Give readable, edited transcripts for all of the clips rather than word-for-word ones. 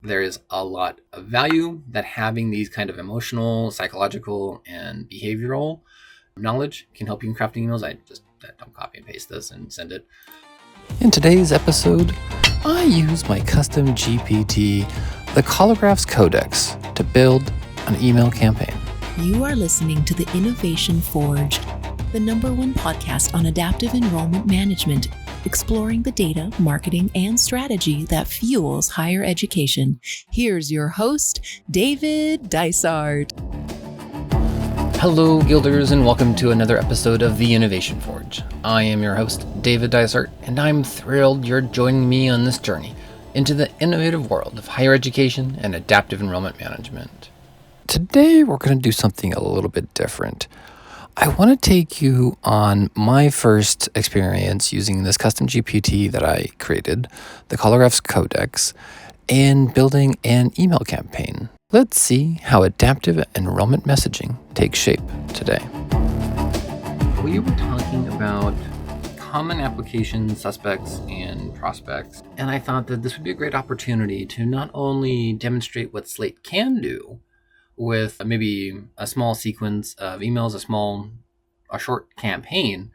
there is a lot of value that having these kind of emotional, psychological, and behavioral knowledge can help you in crafting emails. I just don't copy and paste this and send it. In today's episode, I use my custom GPT, the Calligraph's Codex, to build an email campaign. You are listening to the Innovation Forge, the #1 podcast on adaptive enrollment management, exploring the data, marketing, and strategy that fuels higher education. Here's your host, David Dysart. Hello, Guilders, and welcome to another episode of the Innovation Forge. I am your host, David Dysart, and I'm thrilled you're joining me on this journey into the innovative world of higher education and adaptive enrollment management. Today, we're going to do something a little bit different. I want to take you on my first experience using this custom GPT that I created, the Calligraph's Codex, and building an email campaign. Let's see how adaptive enrollment messaging takes shape today. We were talking about common application suspects and prospects, and I thought that this would be a great opportunity to not only demonstrate what Slate can do with maybe a small sequence of emails, a short campaign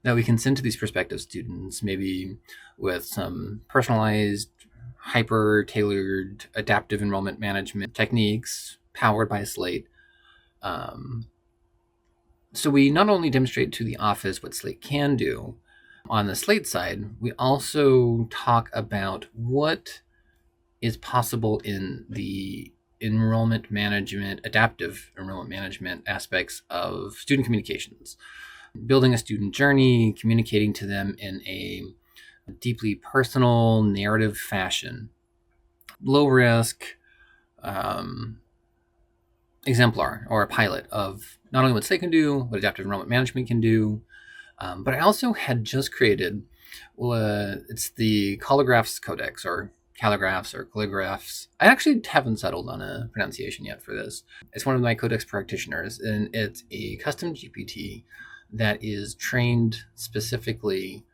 that we can send to these prospective students, maybe with some personalized, hyper-tailored adaptive enrollment management techniques powered by Slate. So we not only demonstrate to the office what Slate can do. On the Slate side, we also talk about what is possible in the enrollment management, adaptive enrollment management aspects of student communications. Building a student journey, communicating to them in a deeply personal, narrative fashion. Low risk, exemplar or a pilot of not only what Slate can do, what adaptive enrollment management can do, but I also had just created, it's the Calligraph's Codex, or Calligraphs or Calligraphs. I actually haven't settled on a pronunciation yet for this. It's one of my Codex practitioners, and it's a custom GPT that is trained specifically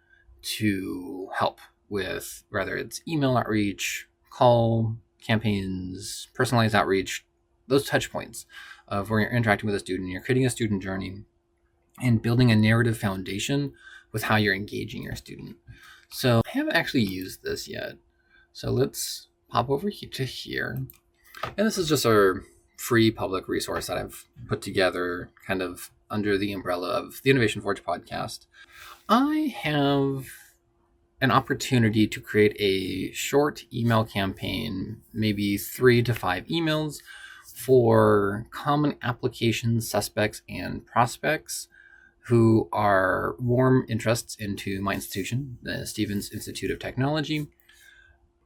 to help with whether it's email outreach, call campaigns, personalized outreach, those touch points of where you're interacting with a student, you're creating a student journey, and building a narrative foundation with how you're engaging your student. So I haven't actually used this yet. So let's pop over to here. And this is just a free public resource that I've put together kind of under the umbrella of the Innovation Forge podcast. I have an opportunity to create a short email campaign, maybe 3 to 5 emails for common application suspects and prospects who are warm interests into my institution, the Stevens Institute of Technology.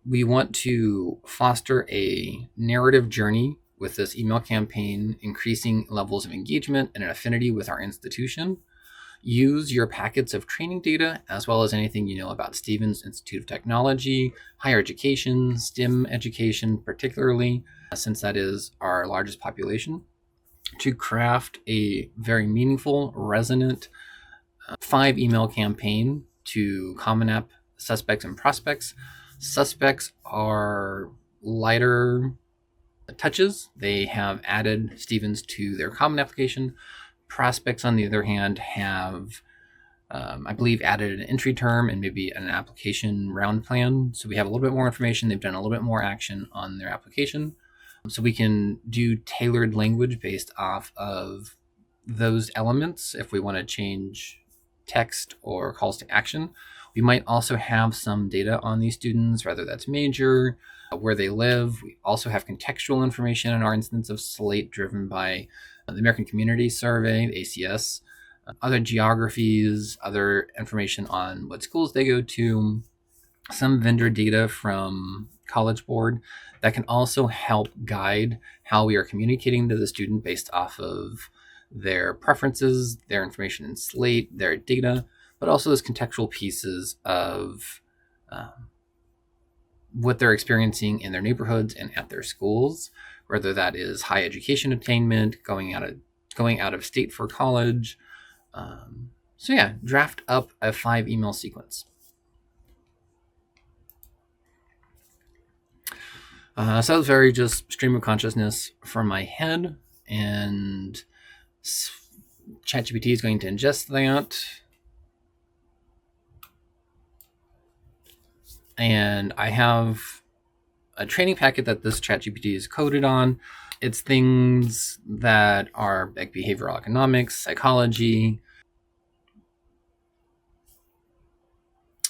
We want to foster a narrative journey with this email campaign, increasing levels of engagement and an affinity with our institution. Use your packets of training data, as well as anything you know about Stevens Institute of Technology, higher education, STEM education particularly, since that is our largest population, to craft a very meaningful, resonant 5 email campaign to common app suspects and prospects. Suspects are lighter touches. They have added Stevens to their common application. Prospects, on the other hand, have, I believe, added an entry term and maybe an application round plan. So we have a little bit more information. They've done a little bit more action on their application. So we can do tailored language based off of those elements if we want to change text or calls to action. We might also have some data on these students, whether that's major, where they live. We also have contextual information in our instance of Slate driven by the American Community Survey, the ACS, other geographies, other information on what schools they go to, some vendor data from College Board that can also help guide how we are communicating to the student based off of their preferences, their information in Slate, their data, but also those contextual pieces of what they're experiencing in their neighborhoods and at their schools, whether that is high education attainment, going out of state for college. So yeah, draft up a 5 email sequence. So that was very just stream of consciousness from my head, and ChatGPT is going to ingest that. And I have a training packet that this ChatGPT is coded on. It's things that are like behavioral economics, psychology,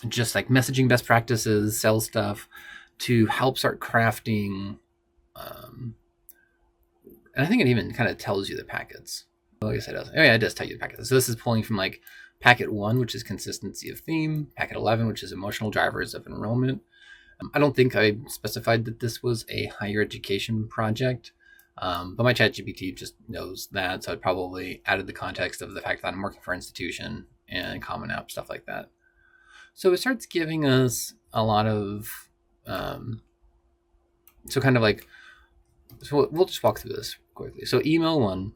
just like messaging best practices, sales stuff, to help start crafting. And I think it even kind of tells you the packets. Well, I guess it does. Oh yeah, it does tell you the packets. So this is pulling from like packet 1, which is consistency of theme, packet 11, which is emotional drivers of enrollment. I don't think I specified that this was a higher education project, but my ChatGPT just knows that, so I probably added the context of the fact that I'm working for an institution and Common App, stuff like that. So it starts giving us a lot of, so kind of like, so we'll just walk through this quickly. So email 1,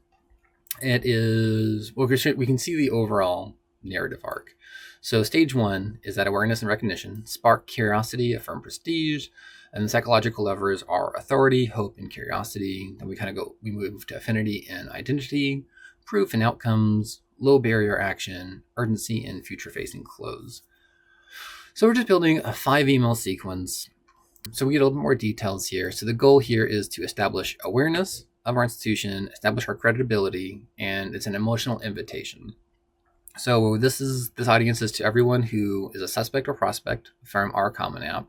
it is, well, we can see the overall narrative arc. So stage 1 is that awareness and recognition, spark curiosity, affirm prestige, and the psychological levers are authority, hope, and curiosity. Then we move to affinity and identity, proof and outcomes, low barrier action, urgency, and future-facing close. So we're just building a 5 email sequence. So we get a little bit more details here. So the goal here is to establish awareness of our institution, establish our credibility, and it's an emotional invitation. So this audience is to everyone who is a suspect or prospect from our Common App.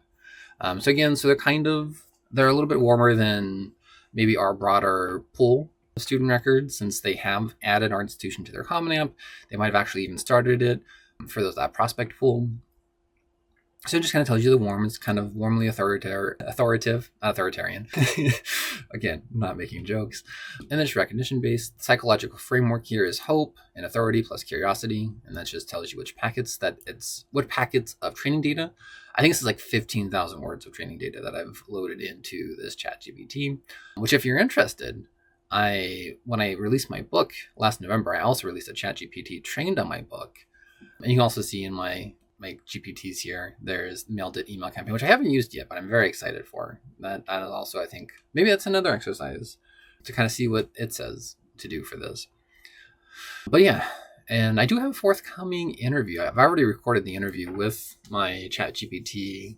So they're a little bit warmer than maybe our broader pool of student records, since they have added our institution to their Common App. They might have actually even started it for that prospect pool. So it just kind of tells you the warm. It's kind of warmly authoritarian. Again, not making jokes. And then it's recognition-based. Psychological framework here is hope and authority plus curiosity. And that just tells you what packets of training data. I think this is like 15,000 words of training data that I've loaded into this ChatGPT, which if you're interested, when I released my book last November, I also released a ChatGPT trained on my book. And you can also see in my GPTs here, there's mailed it email campaign, which I haven't used yet, but I'm very excited for. That is also, I think, maybe that's another exercise to kind of see what it says to do for this. But yeah, and I do have a forthcoming interview. I've already recorded the interview with my ChatGPT.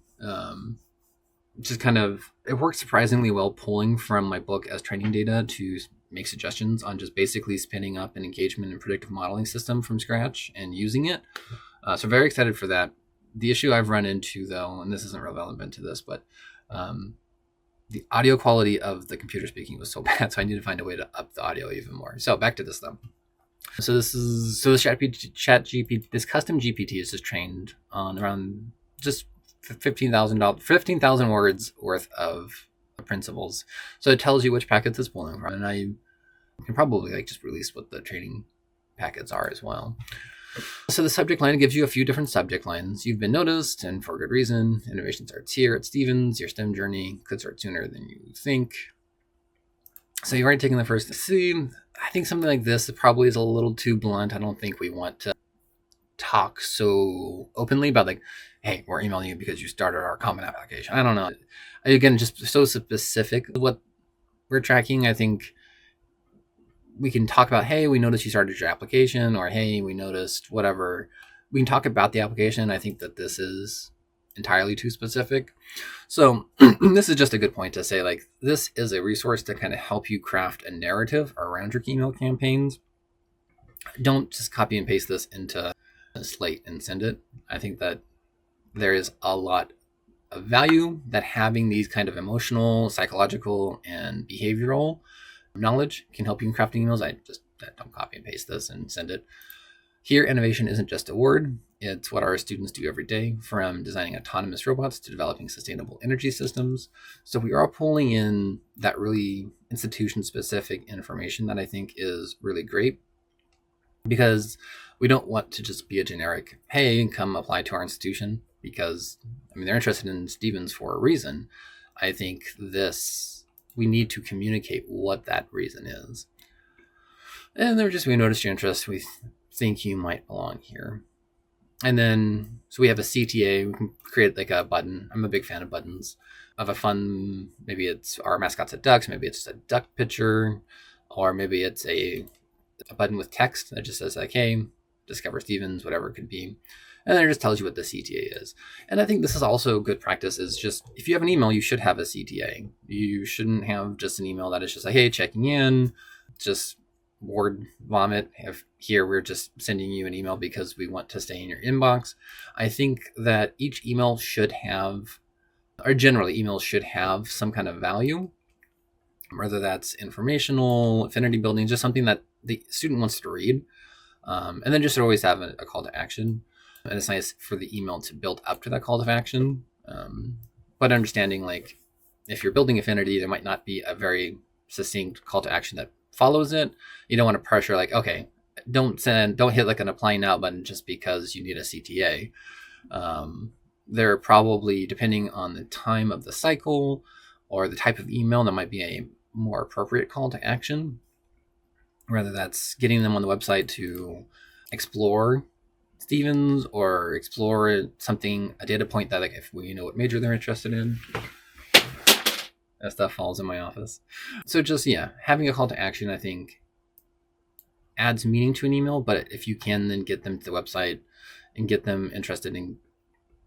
It works surprisingly well pulling from my book as training data to make suggestions on just basically spinning up an engagement and predictive modeling system from scratch and using it. So very excited for that. The issue I've run into, though, and this isn't relevant to this, but the audio quality of the computer speaking was so bad, so I need to find a way to up the audio even more. So back to this, though. So this ChatGPT, this custom GPT is just trained on around just 15,000 words worth of principles. So it tells you which packets it's pulling from, and I can probably just release what the training packets are as well. So the subject line gives you a few different subject lines. You've been noticed, and for good reason. Innovation starts here at Stevens. Your STEM journey could start sooner than you think. So you've already taken the first. See, I think something like this probably is a little too blunt. I don't think we want to talk so openly about hey, we're emailing you because you started our Common App application. I don't know. Again, just so specific what we're tracking. I think we can talk about, hey, we noticed you started your application, or hey, we noticed whatever. We can talk about the application. I think that this is entirely too specific. So this is just a good point to say, this is a resource to kind of help you craft a narrative around your email campaigns. Don't just copy and paste this into Slate and send it. I think that there is a lot of value that having these kind of emotional, psychological, and behavioral knowledge can help you in crafting emails. I don't copy and paste this and send it. Here, innovation isn't just a word. It's what our students do every day, from designing autonomous robots to developing sustainable energy systems. So we are pulling in that really institution-specific information that I think is really great, because we don't want to just be a generic, hey, come apply to our institution, because they're interested in Stevens for a reason. I think we need to communicate what that reason is. And we noticed your interest. We think you might belong here. And then, so we have a CTA. We can create a button. I'm a big fan of buttons. of a fun, maybe it's our mascot's a duck, so maybe it's a duck picture, or maybe it's a button with text that just says like, hey, discover Stevens, whatever it could be. And then it just tells you what the CTA is. And I think this is also good practice, is just, if you have an email, you should have a CTA. You shouldn't have just an email that is just like, hey, checking in, just word vomit. If here we're just sending you an email because we want to stay in your inbox. I think that each email should have, or generally emails should have some kind of value, whether that's informational, affinity building, just something that the student wants to read. And then just always have a call to action. And it's nice for the email to build up to that call to action. But understanding, like, if you're building affinity, there might not be a very succinct call to action that follows it. You don't want to pressure like, okay, don't hit like an apply now button just because you need a CTA. They're probably, depending on the time of the cycle or the type of email, that might be a more appropriate call to action. Whether that's getting them on the website to explore Stevens or explore something, a data point that, like, if we know what major they're interested in. That stuff falls in my office. So just, having a call to action, I think, adds meaning to an email. But if you can then get them to the website and get them interested and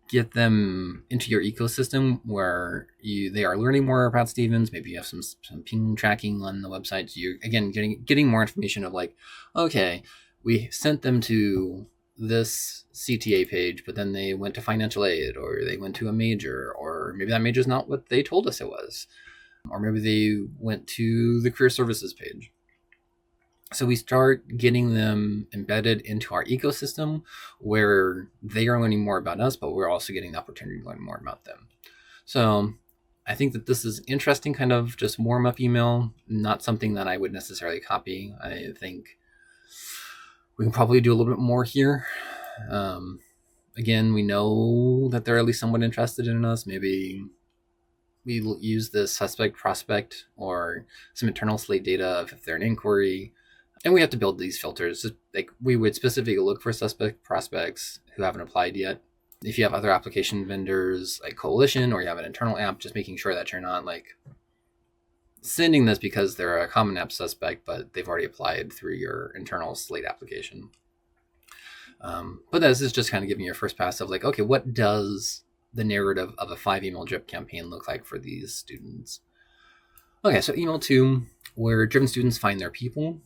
get them into your ecosystem where they are learning more about Stevens, maybe you have some ping tracking on the website. So you're, again, getting more information of like, okay, we sent them to this CTA page, but then they went to financial aid, or they went to a major, or maybe that major is not what they told us it was, or maybe they went to the career services page. So we start getting them embedded into our ecosystem where they are learning more about us, but we're also getting the opportunity to learn more about them. So I think that this is interesting, kind of just warm-up email, not something that I would necessarily copy. I think we can probably do a little bit more here. Again, we know that they're at least somewhat interested in us. Maybe we use the suspect prospect or some internal Slate data if they're an inquiry. And we have to build these filters. Like, we would specifically look for suspect prospects who haven't applied yet. If you have other application vendors like Coalition, or you have an internal app, just making sure that you're not like sending this because they're a common app suspect, but they've already applied through your internal Slate application. But this is just kind of giving you a first pass of like, okay, what does the narrative of a 5-email drip campaign look like for these students? Okay, so email 2, where driven students find their people.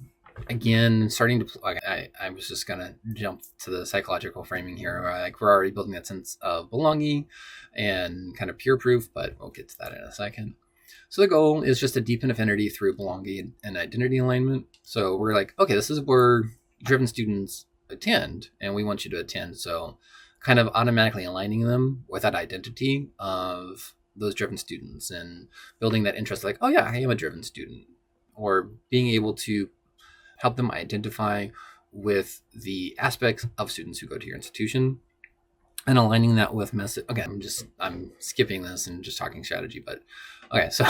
Again, starting to, I was just going to jump to the psychological framing here. Like, we're already building that sense of belonging and kind of peer proof, but we'll get to that in a second. So the goal is just to deepen affinity through belonging and identity alignment. So we're like, okay, this is where driven students attend, and we want you to attend. So kind of automatically aligning them with that identity of those driven students and building that interest, like, oh yeah, I am a driven student, or being able to help them identify with the aspects of students who go to your institution and aligning that with message. Okay, I'm skipping this and just talking strategy, but okay, so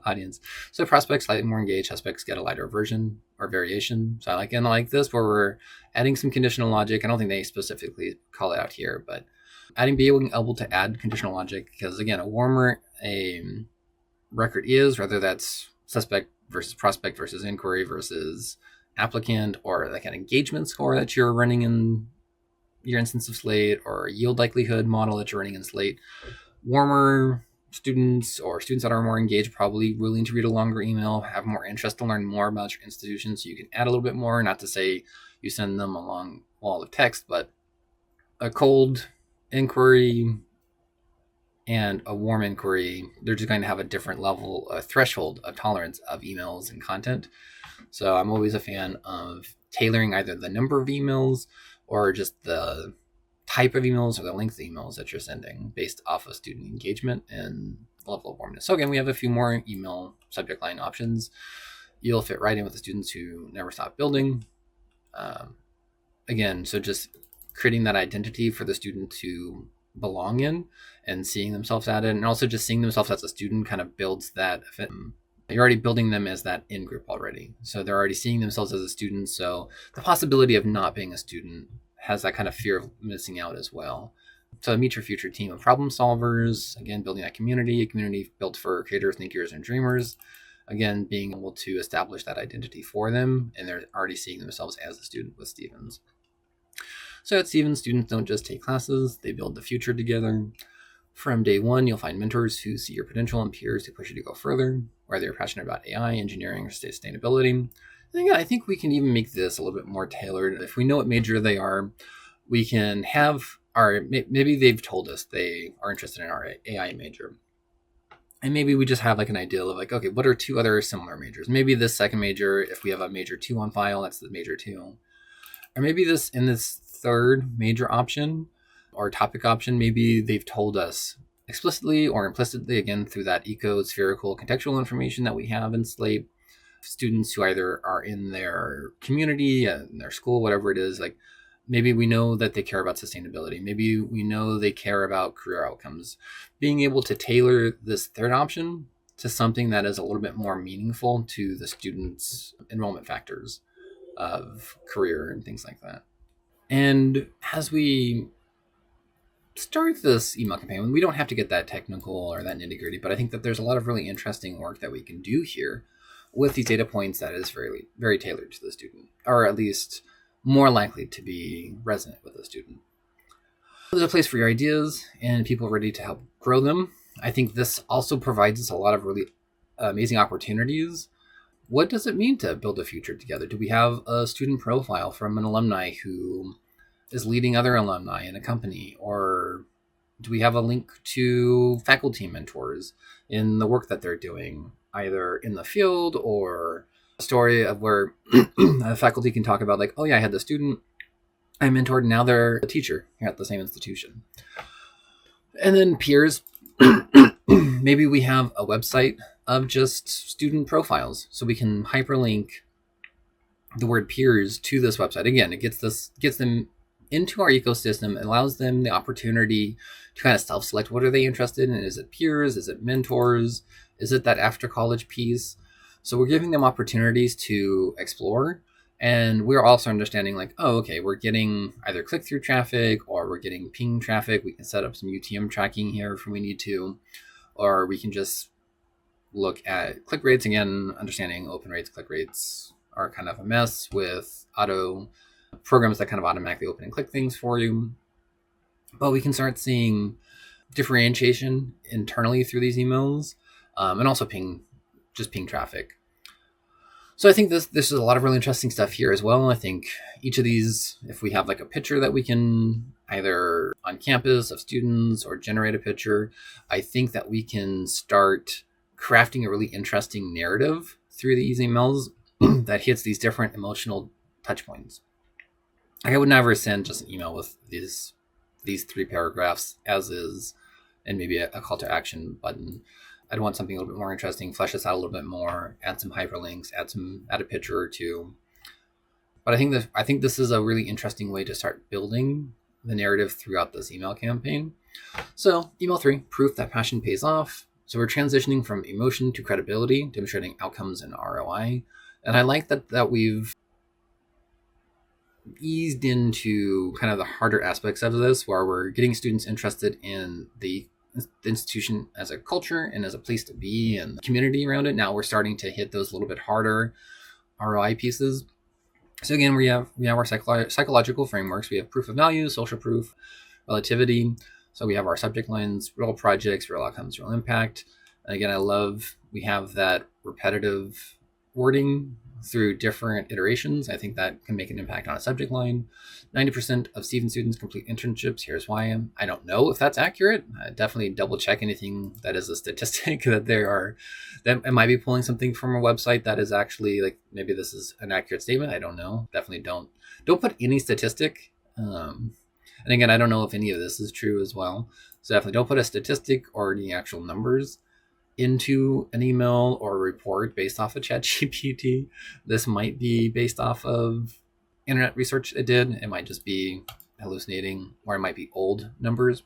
audience. So prospects slightly more engaged, suspects get a lighter version or variation. So I like this where we're adding some conditional logic. I don't think they specifically call it out here, but being able to add conditional logic, because again, a warmer a record is, whether that's suspect versus prospect versus inquiry versus applicant, or like an engagement score that you're running in your instance of Slate, or a yield likelihood model that you're running in Slate, warmer students or students that are more engaged, probably willing to read a longer email, have more interest to learn more about your institution. So you can add a little bit more, not to say you send them a long wall of text, but a cold inquiry and a warm inquiry, they're just going to have a different level, a threshold of tolerance of emails and content. So I'm always a fan of tailoring either the number of emails or just the type of emails or the length of emails that you're sending based off of student engagement and level of warmness. So again, we have a few more email subject line options. You'll fit right in with the students who never stop building. Again, so just creating that identity for the student to belong in and seeing themselves at it, and also just seeing themselves as a student kind of builds that. You're already building them as that in-group already. So they're already seeing themselves as a student. So the possibility of not being a student has that kind of fear of missing out as well. So meet your future team of problem solvers, again, building that community, a community built for creators, thinkers, and dreamers. Again, being able to establish that identity for them, and they're already seeing themselves as a student with Stevens. So at Stevens, students don't just take classes, they build the future together. From day one, you'll find mentors who see your potential and peers who push you to go further, whether you're passionate about AI, engineering, or sustainability. And again, I think we can even make this a little bit more tailored. If we know what major they are, we can have maybe they've told us they are interested in our AI major. And maybe we just have like an idea of like, okay, what are two other similar majors? Maybe this second major, if we have a major 2 on file, that's the major 2. Or maybe this third major option or topic option, maybe they've told us explicitly or implicitly, again, through that eco-spherical contextual information that we have in Slate, students who either are in their community, in their school, whatever it is, like maybe we know that they care about sustainability. Maybe we know they care about career outcomes. Being able to tailor this third option to something that is a little bit more meaningful to the students' enrollment factors of career and things like that. And as we start this email campaign, we don't have to get that technical or that nitty gritty, but I think that there's a lot of really interesting work that we can do here with these data points that is very, very tailored to the student, or at least more likely to be resonant with the student. There's a place for your ideas and people ready to help grow them. I think this also provides us a lot of really amazing opportunities. What does it mean to build a future together? Do we have a student profile from an alumni who is leading other alumni in a company? Or do we have a link to faculty mentors in the work that they're doing, either in the field or a story of where a faculty can talk about like, oh yeah, I had the student I mentored, and now they're a teacher here at the same institution. And then peers, maybe we have a website of just student profiles, so we can hyperlink the word peers to this website. Again, it gets them into our ecosystem, and allows them the opportunity to kind of self-select what are they interested in. Is it peers? Is it mentors? Is it that after college piece? So we're giving them opportunities to explore. And we're also understanding like, oh, okay, we're getting either click-through traffic or we're getting ping traffic. We can set up some UTM tracking here if we need to, or we can just look at click rates. Again, understanding open rates, click rates are kind of a mess with auto programs that kind of automatically open and click things for you. But we can start seeing differentiation internally through these emails, and also ping traffic. So I think this is a lot of really interesting stuff here as well. I think each of these, if we have like a picture that we can either on campus of students or generate a picture, I think that we can start crafting a really interesting narrative through these emails that hits these different emotional touch points. I would never send just an email with these 3 paragraphs as is, and maybe a call to action button. I'd want something a little bit more interesting, flesh this out a little bit more, add some hyperlinks, add a picture or two. But I think this is a really interesting way to start building the narrative throughout this email campaign. So email 3, proof that passion pays off. So we're transitioning from emotion to credibility, demonstrating outcomes and ROI. And I like that we've eased into kind of the harder aspects of this, where we're getting students interested in the institution as a culture and as a place to be and the community around it. Now we're starting to hit those a little bit harder ROI pieces. So again, we have our psychological frameworks. We have proof of value, social proof, relativity. So we have our subject lines, real projects, real outcomes, real impact. And again, I love we have that repetitive wording through different iterations. I think that can make an impact on a subject line. 90% of Stevens students complete internships. Here's why. I don't know if that's accurate. Definitely double check anything that is a statistic that it might be pulling something from a website that is actually like, maybe this is an accurate statement. I don't know. Definitely don't put any statistic. And again, I don't know if any of this is true as well. So definitely don't put a statistic or any actual numbers into an email or a report based off of ChatGPT. This might be based off of internet research it did. It might just be hallucinating, or it might be old numbers.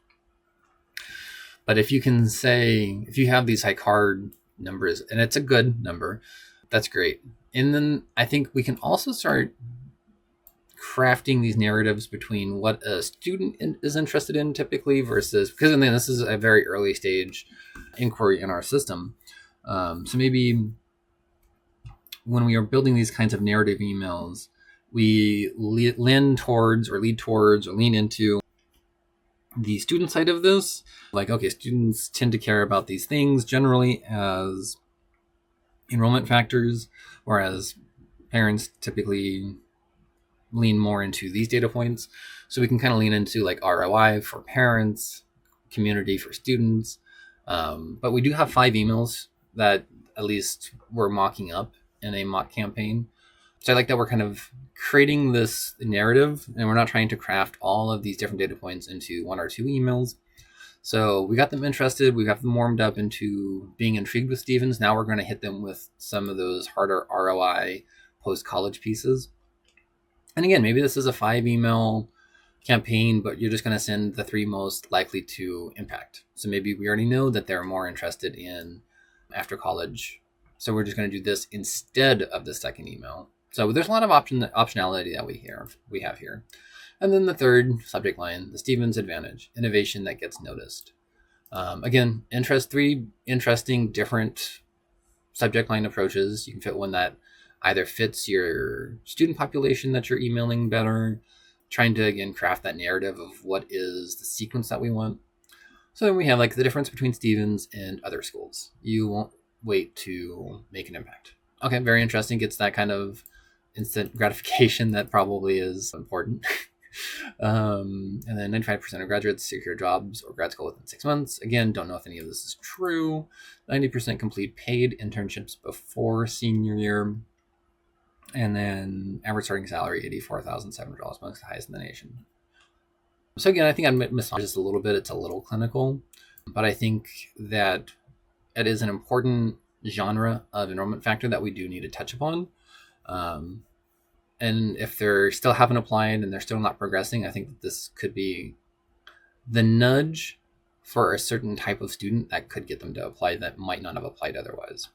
But if you have these like hard numbers and it's a good number, that's great. And then I think we can also start crafting these narratives between what a student is interested in typically versus, because then this is a very early stage inquiry in our system. So maybe when we are building these kinds of narrative emails, we lean towards or lean into the student side of this. Like, okay, students tend to care about these things generally as enrollment factors, whereas parents typically lean more into these data points. So we can kind of lean into like ROI for parents, community for students. But we do have 5 emails that at least we're mocking up in a mock campaign. So I like that we're kind of creating this narrative and we're not trying to craft all of these different data points into 1 or 2 emails. So we got them interested. We got them warmed up into being intrigued with Stevens. Now we're going to hit them with some of those harder ROI post-college pieces. And again, maybe this is a 5 email campaign, but you're just going to send the 3 most likely to impact. So maybe we already know that they're more interested in after college. So we're just going to do this instead of the second email. So there's a lot of optionality that we have here. And then the third subject line, the Stevens advantage, innovation that gets noticed. Again, 3 interesting different subject line approaches. You can fit one that either fits your student population that you're emailing better, trying to, again, craft that narrative of what is the sequence that we want. So then we have like the difference between Stevens and other schools. You won't wait to make an impact. Okay, very interesting. Gets that kind of instant gratification that probably is important. And then 95% of graduates secure jobs or grad school within 6 months. Again, don't know if any of this is true. 90% complete paid internships before senior year. And then average starting salary, $84,700, amongst the highest in the nation. So again, I think I massaged this a little bit. It's a little clinical, but I think that it is an important genre of enrollment factor that we do need to touch upon. And if they still haven't applied and they're still not progressing, I think that this could be the nudge for a certain type of student that could get them to apply that might not have applied otherwise.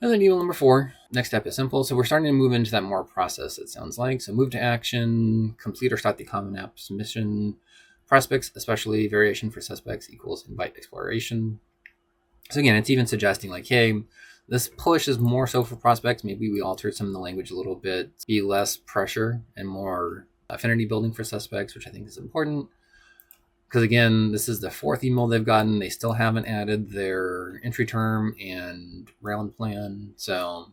And then email number 4, next step is simple. So we're starting to move into that more process, it sounds like. So move to action, complete or start the Common App submission, prospects, especially variation for suspects equals invite exploration. So again, it's even suggesting like, hey, this push is more so for prospects. Maybe we altered some of the language a little bit, be less pressure and more affinity building for suspects, which I think is important. Because again, this is the 4th email they've gotten. They still haven't added their entry term and round plan. So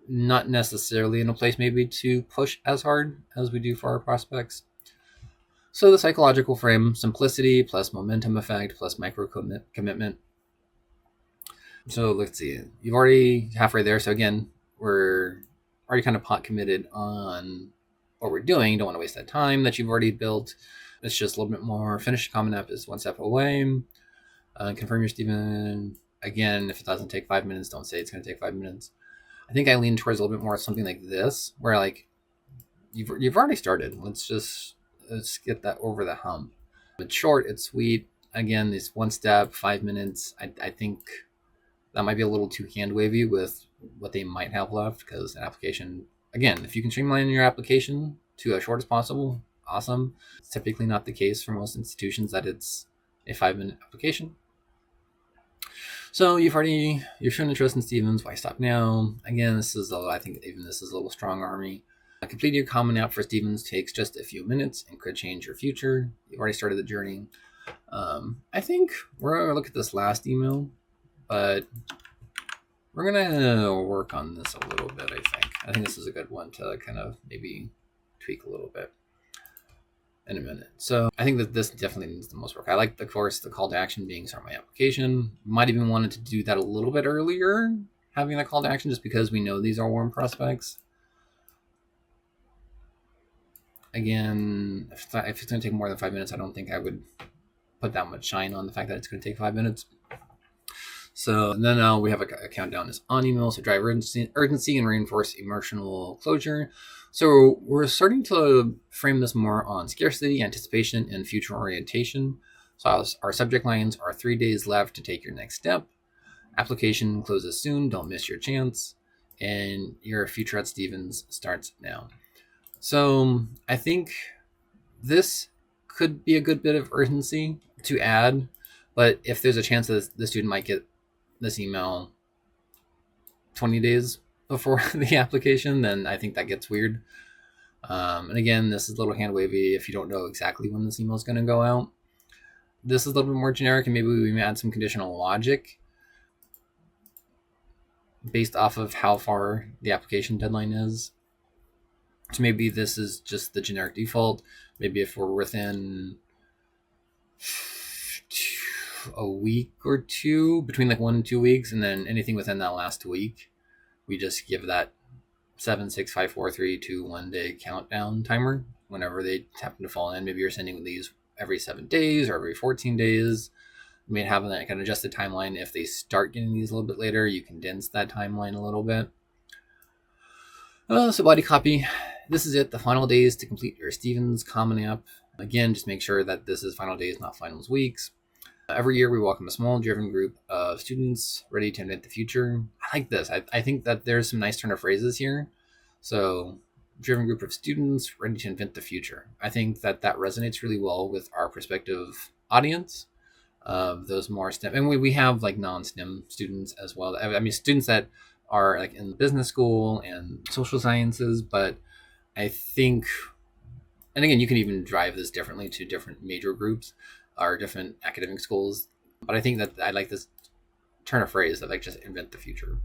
not necessarily in a place maybe to push as hard as we do for our prospects. So the psychological frame, simplicity plus momentum effect plus micro commitment. So let's see, you've already halfway there. So again, we're already kind of pot committed on what we're doing. Don't want to waste that time that you've already built. It's just a little bit more. Finish Common App is 1 step away. Confirm your Stephen. Again, if it doesn't take 5 minutes, don't say it's going to take 5 minutes. I think I lean towards a little bit more something like this, where like you've already started. Let's get that over the hump. It's short, it's sweet. Again, this 1 step, 5 minutes. I think that might be a little too hand wavy with what they might have left, because an application, again, if you can streamline your application to as short as possible, awesome. It's typically not the case for most institutions that it's a 5-minute application. So you've shown interest in Stevens. Why stop now? Again, I think even this is a little strong army. Completing your Common App for Stevens takes just a few minutes and could change your future. You've already started the journey. I think we're going to look at this last email, but we're going to work on this a little bit, I think this is a good one to kind of maybe tweak a little bit in a minute. So I think that this definitely needs the most work. I like, of course, the call to action being start my application. Might even wanted to do that a little bit earlier, having that call to action, just because we know these are warm prospects. Again, if it's going to take more than 5 minutes, I don't think I would put that much shine on the fact that it's going to take 5 minutes. So then we have a countdown is on email, so drive urgency and reinforce emotional closure. So we're starting to frame this more on scarcity, anticipation, and future orientation. So our subject lines are 3 days left to take your next step. Application closes soon, don't miss your chance. and your future at Stevens starts now. So I think this could be a good bit of urgency to add, but if there's a chance that the student might get this email 20 days before the application, then I think that gets weird. And again, this is a little hand wavy if you don't know exactly when this email is going to go out. This is a little bit more generic, and maybe we may add some conditional logic based off of how far the application deadline is. So maybe this is just the generic default. Maybe if we're within a week or two, between like 1 and 2 weeks, and then anything within that last week, we just give that 7, 6, 5, 4, 3, 2, 1 day countdown timer whenever they happen to fall in. Maybe you're sending these every 7 days or every 14 days. You may have that kind of adjusted timeline. If they start getting these a little bit later, you condense that timeline a little bit. So body copy. This is it. The final days to complete your Stevens Common App. Again, just make sure that this is final days, not finals weeks. Every year, we welcome a small, driven group of students ready to invent the future. I like this. I think that there's some nice turn of phrases here. So, driven group of students ready to invent the future. I think that resonates really well with our prospective audience of those more STEM. And we have like non-STEM students as well. I mean, students that are like in business school and social sciences, but I think, and again, you can even drive this differently to different major groups or different academic schools. But I think that I like this turn of phrase that like just invent the future.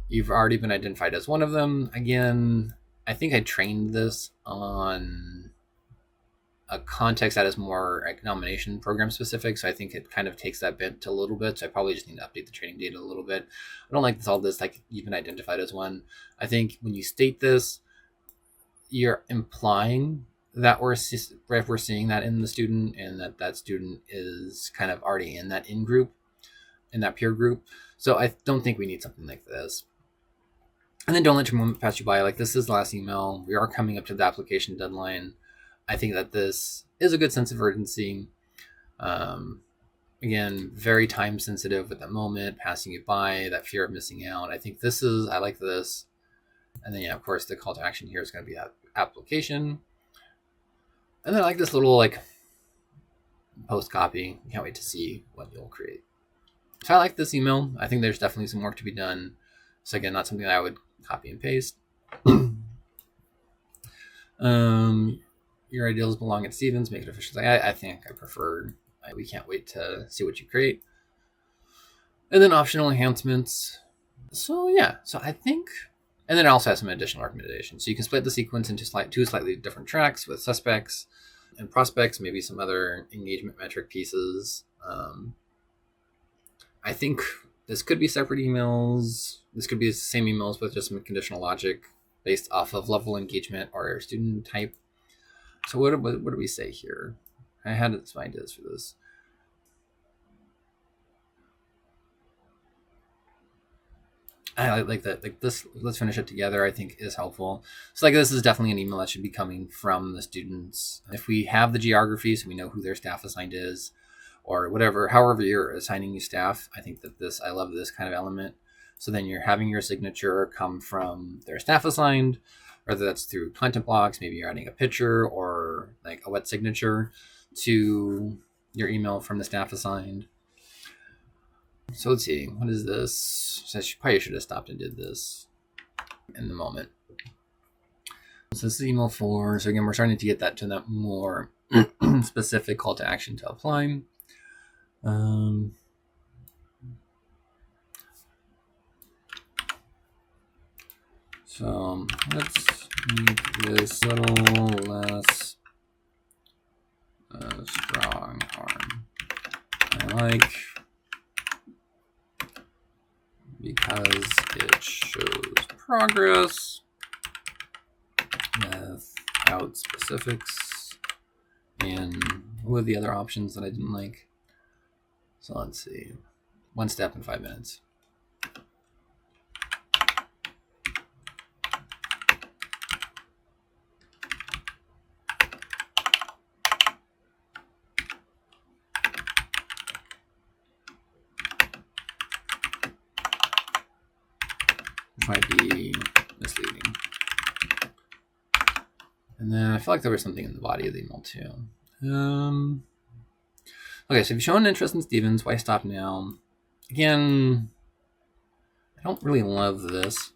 You've already been identified as one of them. Again, I think I trained this on a context that is more like nomination program specific. So I think it kind of takes that bent a little bit. So I probably just need to update the training data a little bit. I don't like all this, like you've been identified as one. I think when you state this, you're implying that we're seeing that in the student, and that student is kind of already in that in-group, in that peer group. So I don't think we need something like this. And then don't let your moment pass you by. Like, this is the last email. We are coming up to the application deadline. I think that this is a good sense of urgency. Again, very time sensitive with that moment passing you by, that fear of missing out. I think I like this. And then, yeah, of course, the call to action here is going to be that application. And then I like this little like post copy. Can't wait to see what you'll create. So I like this email. I think there's definitely some work to be done. So again, not something that I would copy and paste. Your ideals belong at Stevens. Make it official. I think I prefer. We can't wait to see what you create. And then optional enhancements. So yeah. So I think. And then it also has some additional recommendations. So you can split the sequence into two slightly different tracks with suspects and prospects, maybe some other engagement metric pieces. I think this could be separate emails. This could be the same emails with just some conditional logic based off of level engagement or student type. So what do we say here? I had some ideas for this. I like that. Like this, let's finish it together, I think is helpful. So like this is definitely an email that should be coming from the students. If we have the geography, so we know who their staff assigned is, or whatever, however you're assigning your staff, I think that I love this kind of element. So then you're having your signature come from their staff assigned, whether that's through content blocks, maybe you're adding a picture or like a wet signature to your email from the staff assigned. So let's see, what is this? So I probably should have stopped and did this in the moment. So this is email 4. So again, we're starting to get to that more specific call to action to apply. So let's make this a little less strong arm. I like, because it shows progress without specifics, and what are the other options that I didn't like? So let's see, 1 step in 5 minutes. might be misleading. And then I feel like there was something in the body of the email too. Okay, so if you've shown interest in Stevens, why stop now? Again, I don't really love this.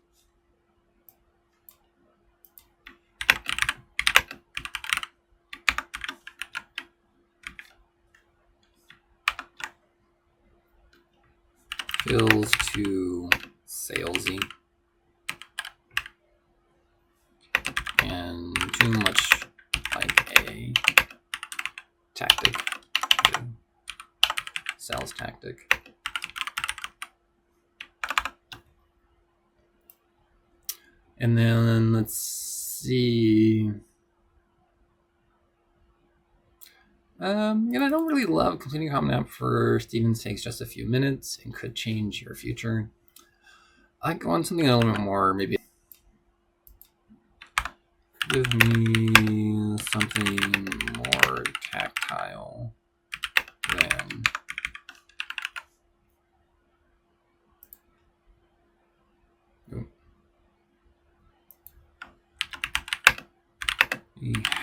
Feels too salesy and too much like a tactic, sales tactic. And then let's see. I don't really love completing a common app for Stevens takes just a few minutes and could change your future. I want something a little bit more, maybe. Give me something more tactile than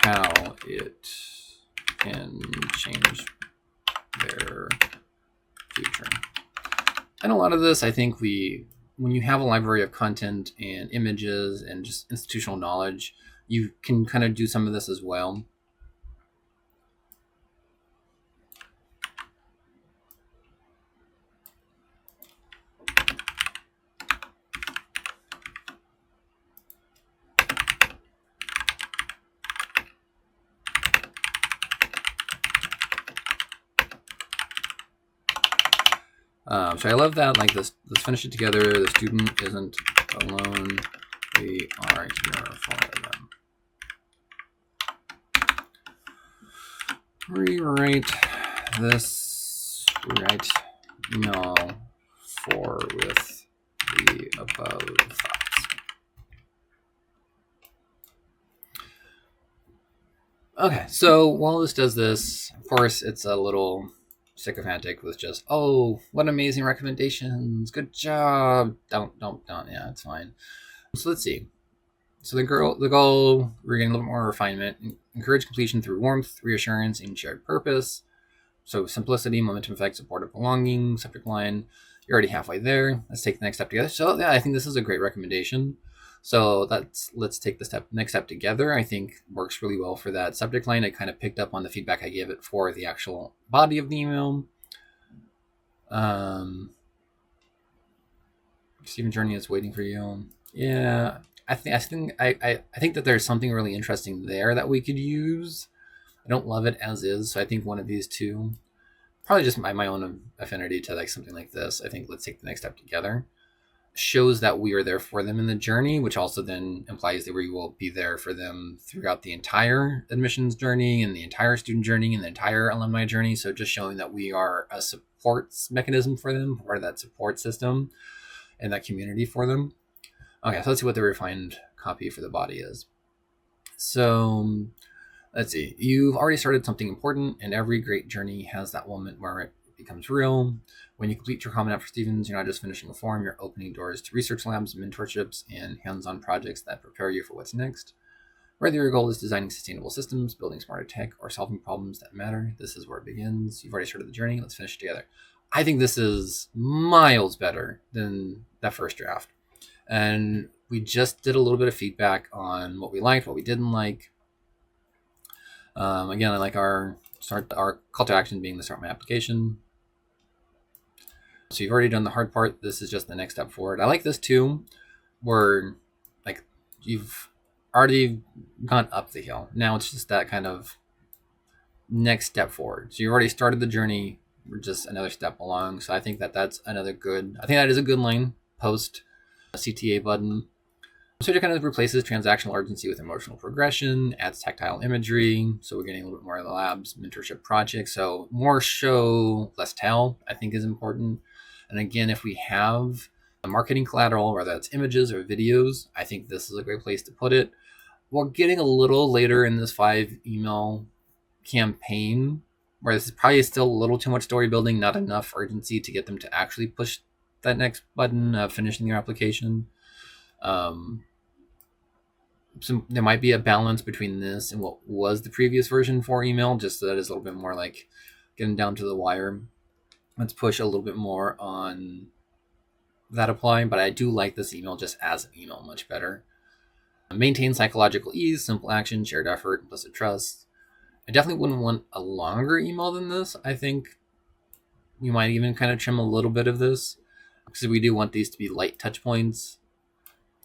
how it can change their future. And a lot of this, I think when you have a library of content and images and just institutional knowledge, you can kind of do some of this as well. So I love that, like this, let's finish it together. The student isn't alone. We are here for them. Rewrite this, write email for with the above thoughts. Okay, so while this does this, of course, it's a little sycophantic with just, oh, what amazing recommendations, good job. Don't, yeah, it's fine. So let's see. So the goal, we're getting a little more refinement, encourage completion through warmth, reassurance, and shared purpose. So simplicity, momentum effect, supportive belonging, subject line, you're already halfway there. Let's take the next step together. So yeah, I think this is a great recommendation. So let's take the next step together. I think works really well for that subject line. I kind of picked up on the feedback I gave it for the actual body of the email. Stephen Journey is waiting for you. Yeah, I think that there's something really interesting there that we could use. I don't love it as is, so I think one of these two, probably just my own affinity to like something like this. I think let's take the next step together. Shows that we are there for them in the journey, which also then implies that we will be there for them throughout the entire admissions journey and the entire student journey and the entire alumni journey. So just showing that we are a support mechanism for them, part of that support system and that community for them. Okay, so let's see what the refined copy for the body is. So let's see. You've already started something important, and every great journey has that moment where it becomes real. When you complete your common app for Stevens, you're not just finishing a form, you're opening doors to research labs, mentorships, and hands-on projects that prepare you for what's next. Whether your goal is designing sustainable systems, building smarter tech, or solving problems that matter, this is where it begins. You've already started the journey. Let's finish it together. I think this is miles better than that first draft. And we just did a little bit of feedback on what we liked, what we didn't like. Again, I like our call to action being the start my application. So you've already done the hard part. This is just the next step forward. I like this too, where like you've already gone up the hill. Now it's just that kind of next step forward. So you've already started the journey. We're just another step along. So I think that's another good, I think that is a good line post CTA button. So it kind of replaces transactional urgency with emotional progression, adds tactile imagery. So we're getting a little bit more of the labs, mentorship projects. So more show, less tell, I think is important. And again, if we have a marketing collateral, whether that's images or videos, I think this is a great place to put it. We're getting a little later in this 5 email campaign, where this is probably still a little too much story building, not enough urgency to get them to actually push that next button of finishing your application. There might be a balance between this and what was the previous version for email, just so that it's a little bit more like getting down to the wire. Let's push a little bit more on that apply, but I do like this email just as an email much better. Maintain psychological ease, simple action, shared effort, implicit trust. I definitely wouldn't want a longer email than this. I think you might even kind of trim a little bit of this because we do want these to be light touch points.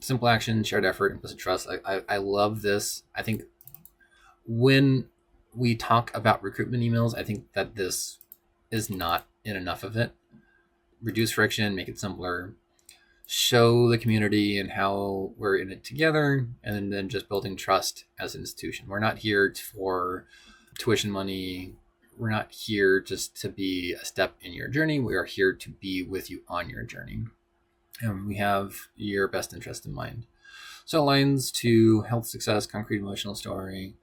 Simple action, shared effort, implicit trust. I love this. I think when we talk about recruitment emails, I think that this is not in enough of it. Reduce friction, make it simpler, show the community and how we're in it together, and then just building trust as an institution. We're not here for tuition money. We're not here just to be a step in your journey. We are here to be with you on your journey. And we have your best interest in mind. So aligns to health success, concrete emotional story.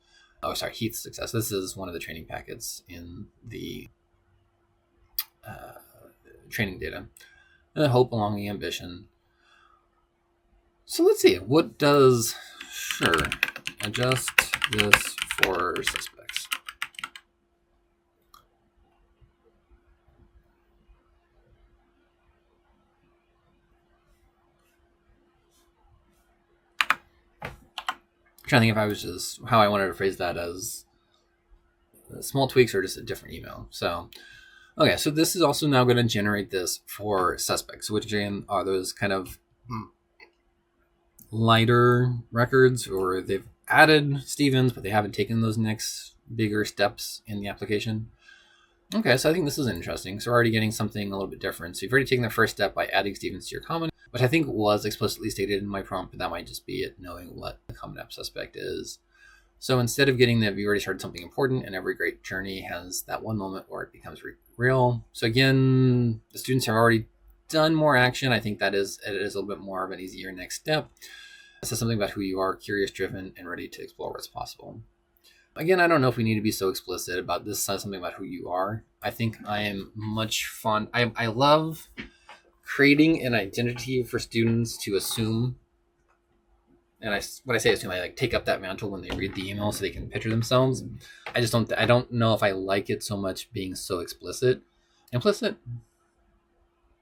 Heath success. This is one of the training packets in the training data. And hope, belonging, ambition. So let's see. What does adjust this for suspects? I'm trying to think if I was just how I wanted to phrase that as small tweaks or just a different email. So, okay, so this is also now going to generate this for suspects, which again are those kind of lighter records, or they've added Stevens, but they haven't taken those next bigger steps in the application. Okay, so I think this is interesting. So we're already getting something a little bit different. So you've already taken the first step by adding Stevens to your common, which I think was explicitly stated in my prompt, but that might just be it knowing what the common app suspect is. So instead of getting that, we already started something important, and every great journey has that one moment where it becomes real. So again, the students have already done more action. I think it is a little bit more of an easier next step. It says something about who you are, curious, driven, and ready to explore what's possible. Again, I don't know if we need to be so explicit about this. Says something about who you are. I think I am much fun. I love creating an identity for students to assume. And when I say assume, I like take up that mantle when they read the email so they can picture themselves. I don't know if I like it so much being so explicit. Implicit?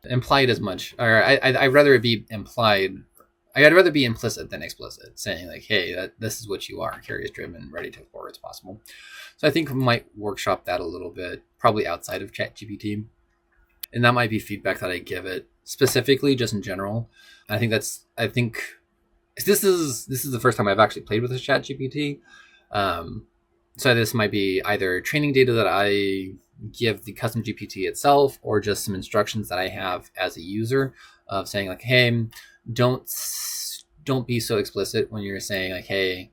Implied as much. Or I'd rather it be implied. I'd rather be implicit than explicit, saying like, hey, this is what you are, curious, driven, ready to explore what's possible. So I think we might workshop that a little bit, probably outside of ChatGPT. And that might be feedback that I give it specifically, just in general. I think this is the first time I've actually played with this ChatGPT. So this might be either training data that I give the custom GPT itself, or just some instructions that I have as a user of saying like, hey, don't be so explicit when you're saying like, hey,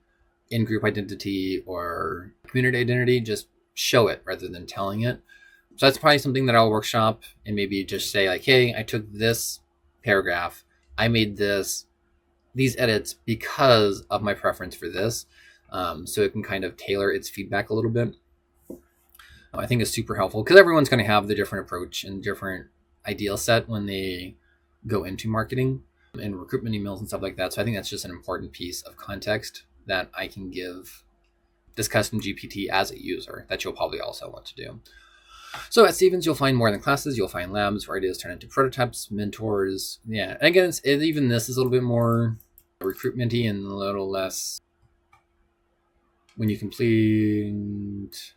in-group identity or community identity, just show it rather than telling it. So that's probably something that I'll workshop and maybe just say like, hey, I took this paragraph, I made these edits because of my preference for this. So it can kind of tailor its feedback a little bit. I think is super helpful because everyone's going to have the different approach and different ideal set when they go into marketing and recruitment emails and stuff like that. So I think that's just an important piece of context that I can give this custom GPT as a user that you'll probably also want to do. So at Stevens, you'll find more than classes. You'll find labs where ideas turn into prototypes, mentors. Yeah, and again, even this is a little bit more recruitment-y and a little less when you complete.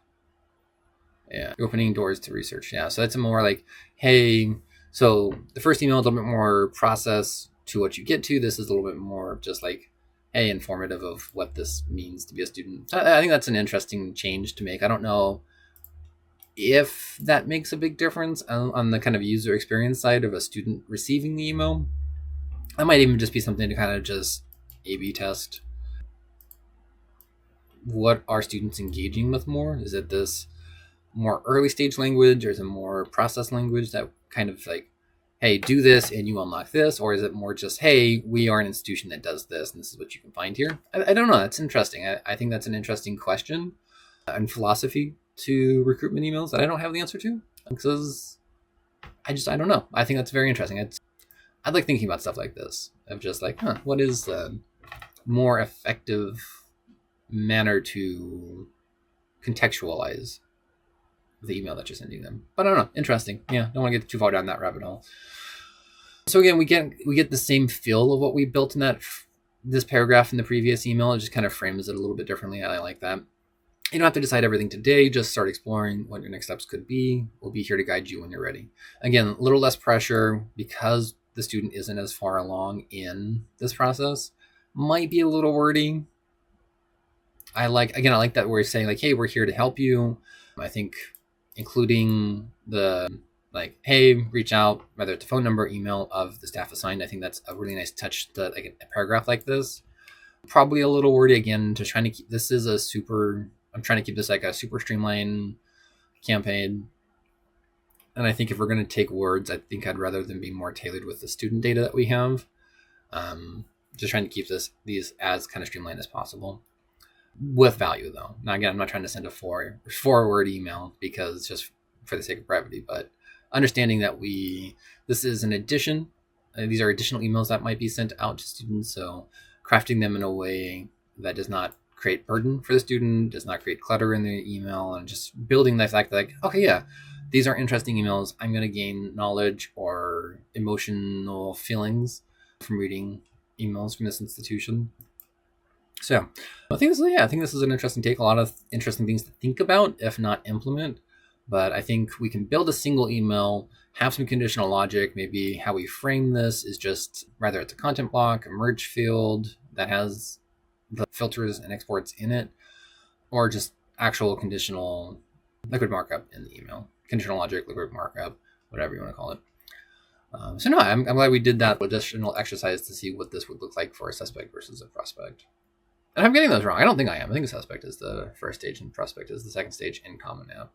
Yeah, opening doors to research. Yeah, so that's more like, hey, so the first email is a little bit more process to what you get to. This is a little bit more just like, hey, informative of what this means to be a student. So I think that's an interesting change to make. I don't know if that makes a big difference on the kind of user experience side of a student receiving the email. That might even just be something to kind of just A/B test. What are students engaging with more? Is it this more early stage language, or is it more process language that kind of like, hey, do this and you unlock this? Or is it more just, hey, we are an institution that does this and this is what you can find here? I don't know. That's interesting. I think that's an interesting question and philosophy to recruitment emails that I don't have the answer to, because I don't know. I think that's very interesting. I like thinking about stuff like this of just like, what is the more effective manner to contextualize the email that you're sending them. But I don't know, interesting. Yeah, don't want to get too far down that rabbit hole. So again, we get the same feel of what we built in this paragraph in the previous email. It just kind of frames it a little bit differently. I like that. You don't have to decide everything today. Just start exploring what your next steps could be. We'll be here to guide you when you're ready. Again, a little less pressure because the student isn't as far along in this process. Might be a little wordy. I like that we're saying like, hey, we're here to help you. I think including the like, hey, reach out, whether it's a phone number, email of the staff assigned. I think that's a really nice touch that like a paragraph like this. Probably a little wordy again, to trying to keep this is a super, I'm trying to keep this like a super streamlined campaign. And I think if we're going to take words, I think I'd rather them be more tailored with the student data that we have. Just trying to keep these as kind of streamlined as possible. With value though. Now again, I'm not trying to send a four word email because just for the sake of brevity, but understanding that this is an addition. These are additional emails that might be sent out to students. So crafting them in a way that does not create burden for the student, does not create clutter in the email, and just building the fact that like, okay, yeah, these are interesting emails. I'm going to gain knowledge or emotional feelings from reading emails from this institution. So I think this is an interesting take. A lot of interesting things to think about, if not implement. But I think we can build a single email, have some conditional logic. Maybe how we frame this is just rather it's a content block, a merge field that has the filters and exports in it, or just actual conditional liquid markup in the email. Conditional logic, liquid markup, whatever you want to call it. So no, I'm glad we did that additional exercise to see what this would look like for a suspect versus a prospect. And I'm getting those wrong. I don't think I am. I think suspect is the first stage and prospect is the second stage in Common App.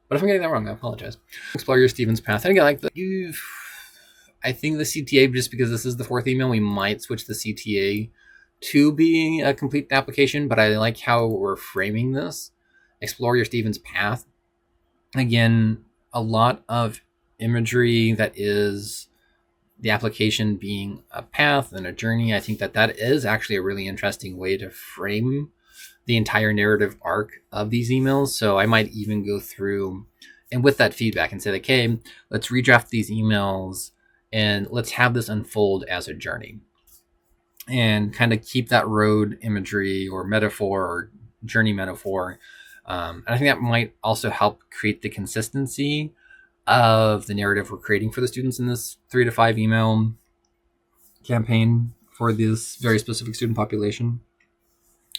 But if I'm getting that wrong, I apologize. Explore your Stevens path. And again, I think the CTA, just because this is the fourth email, we might switch the CTA to being a complete application, but I like how we're framing this. Explore your Stevens path. Again, a lot of imagery that is the application being a path and a journey. I think that is actually a really interesting way to frame the entire narrative arc of these emails. So I might even go through and with that feedback and say like, hey, let's redraft these emails and let's have this unfold as a journey and kind of keep that road imagery or metaphor or journey metaphor. And I think that might also help create the consistency of the narrative we're creating for the students in this 3 to 5 email campaign for this very specific student population.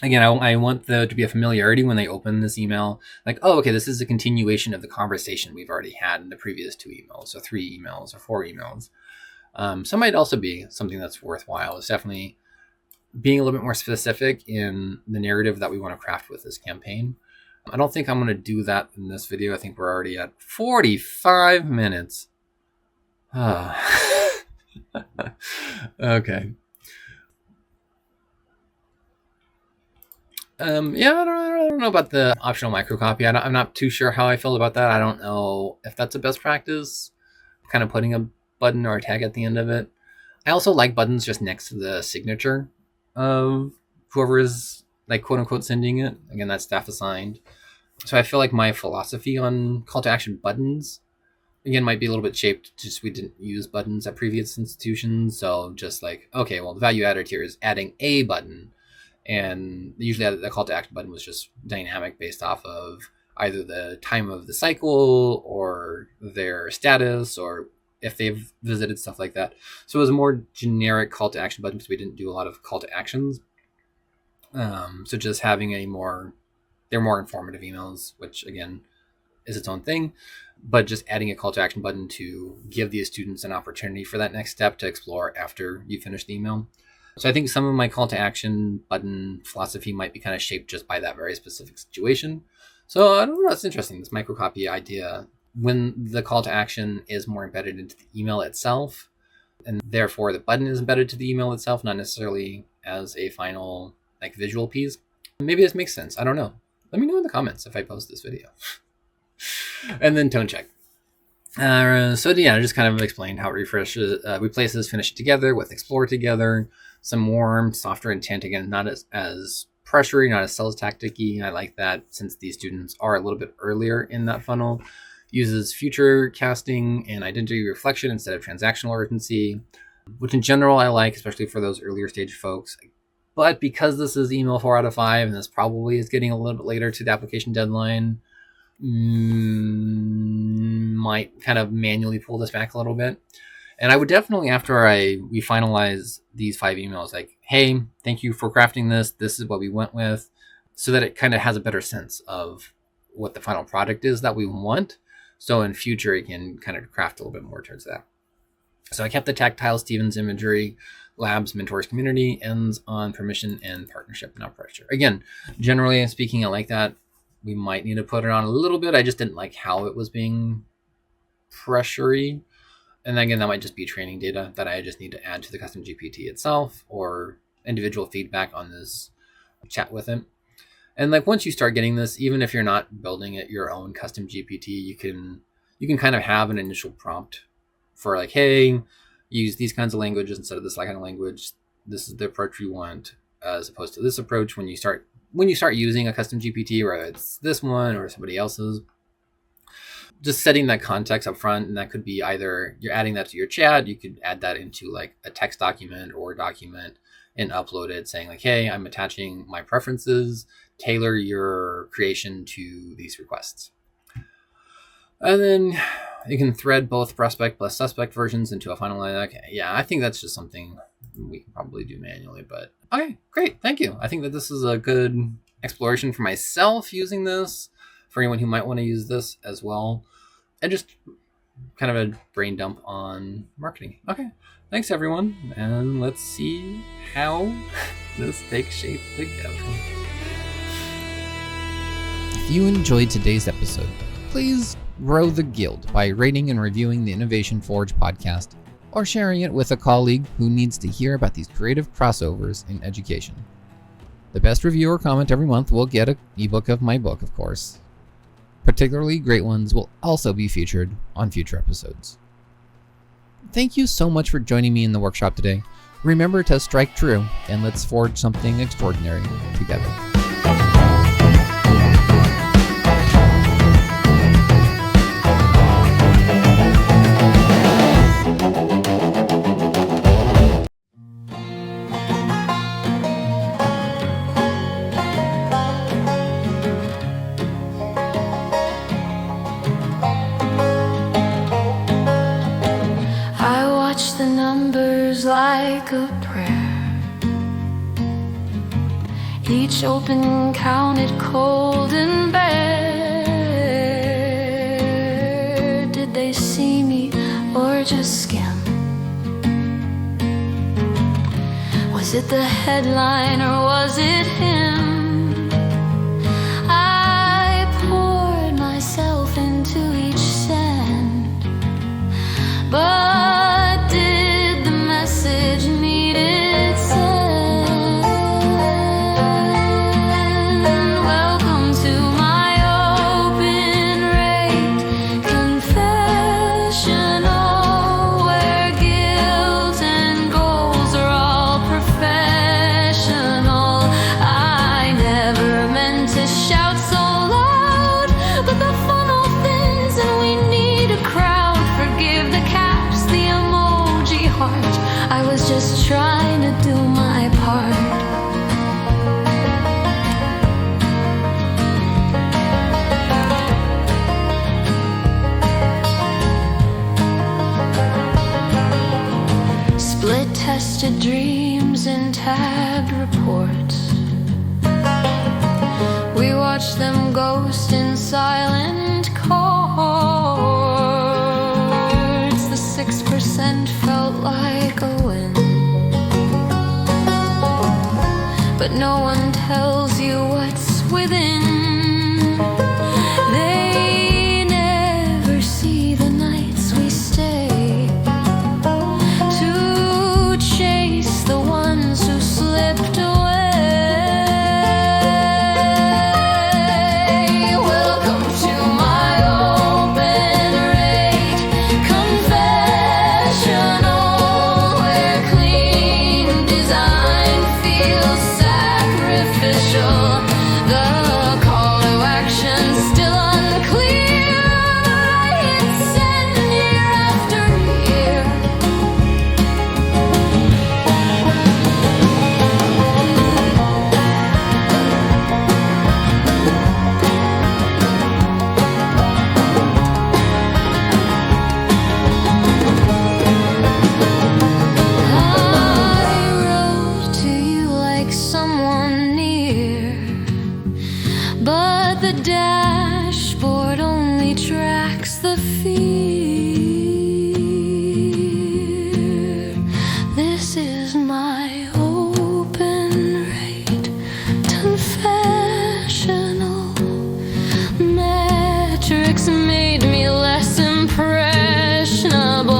Again, I want there to be a familiarity when they open this email, like, oh, okay, this is a continuation of the conversation we've already had in the previous 2 emails, or 3 emails, or 4 emails. So it might also be something that's worthwhile. It's definitely being a little bit more specific in the narrative that we want to craft with this campaign. I don't think I'm going to do that in this video. I think we're already at 45 minutes. Okay. Yeah, I don't know about the optional microcopy. I'm not too sure how I feel about that. I don't know if that's a best practice, kind of putting a button or a tag at the end of it. I also like buttons just next to the signature of whoever is like quote unquote sending it. Again, that's staff assigned. So I feel like my philosophy on call to action buttons, again, might be a little bit shaped. Just we didn't use buttons at previous institutions. So just like, okay, well, the value added here is adding a button. And usually the call to action button was just dynamic based off of either the time of the cycle or their status or if they've visited, stuff like that. So it was a more generic call to action button because we didn't do a lot of call to actions. So just having they're more informative emails, which again is its own thing, but just adding a call to action button to give the students an opportunity for that next step to explore after you finish the email. So I think some of my call to action button philosophy might be kind of shaped just by that very specific situation. So I don't know, it's interesting, this microcopy idea, when the call to action is more embedded into the email itself, and therefore the button is embedded to the email itself, not necessarily as a final like visual piece. Maybe this makes sense. I don't know. Let me know in the comments if I post this video. And then tone check. So yeah, I just kind of explained how it refreshes, replaces finish it together with explore together, some warm, softer intent, again, not as pressury, not as sales tactic-y. I like that since these students are a little bit earlier in that funnel. Uses future casting and identity reflection instead of transactional urgency, which in general I like, especially for those earlier stage folks. But because this is email 4 out of 5, and this probably is getting a little bit later to the application deadline, might kind of manually pull this back a little bit. And I would definitely, after we finalize these 5 emails, like, hey, thank you for crafting this. This is what we went with, so that it kind of has a better sense of what the final product is that we want. So in future, it can kind of craft a little bit more towards that. So I kept the tactile Stevens imagery, labs, mentors, community, ends on permission and partnership, not pressure. Again, generally speaking, I like that. We might need to put it on a little bit. I just didn't like how it was being pressury. And again, that might just be training data that I just need to add to the custom GPT itself, or individual feedback on this chat with it. And like once you start getting this, even if you're not building it your own custom GPT, you can kind of have an initial prompt for like, hey, use these kinds of languages instead of this kind of language. This is the approach we want, as opposed to this approach. When you start using a custom GPT, whether it's this one or somebody else's, just setting that context up front. And that could be either you're adding that to your chat, you could add that into like a text document or document and upload it saying like, hey, I'm attaching my preferences, tailor your creation to these requests. And then you can thread both prospect plus suspect versions into a final line. Okay, yeah, I think that's just something we can probably do manually, but okay, great. Thank you. I think that this is a good exploration for myself using this, for anyone who might want to use this as well, and just kind of a brain dump on marketing. Okay, thanks everyone, and let's see how this takes shape together. If you enjoyed today's episode, please grow the guild by rating and reviewing the Innovation Forge podcast, or sharing it with a colleague who needs to hear about these creative crossovers in education. The best review or comment every month will get an ebook of my book, of course. Particularly great ones will also be featured on future episodes. Thank you so much for joining me in the workshop today. Remember to strike true, and let's forge something extraordinary together. Like a prayer, each open counted cold and bare. Did they see me or just skim? Was it the headline or was it him? I poured myself into each send, but did the message needed send? Welcome to my open rate confessional, where guilt and goals are all professional. I never meant to shout so loud, but the funnel thins and we need a crowd. Forgive the caps, the emoji heart. I was just trying to do my part. Split tested dreams and tabbed reports. We watched them ghost in silent courts. The 6% felt like a win, but no one tells you what's within. They never see the nights we stay to chase the ones who slipped away. Welcome to my open rate This is my open rate confessional. Metrics made me less impressionable.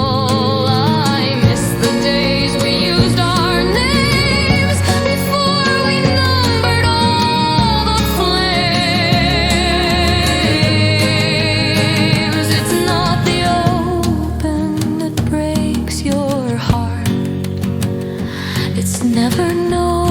I miss the days we used our names before we numbered all the flames. It's not the open that breaks your heart. It's never known.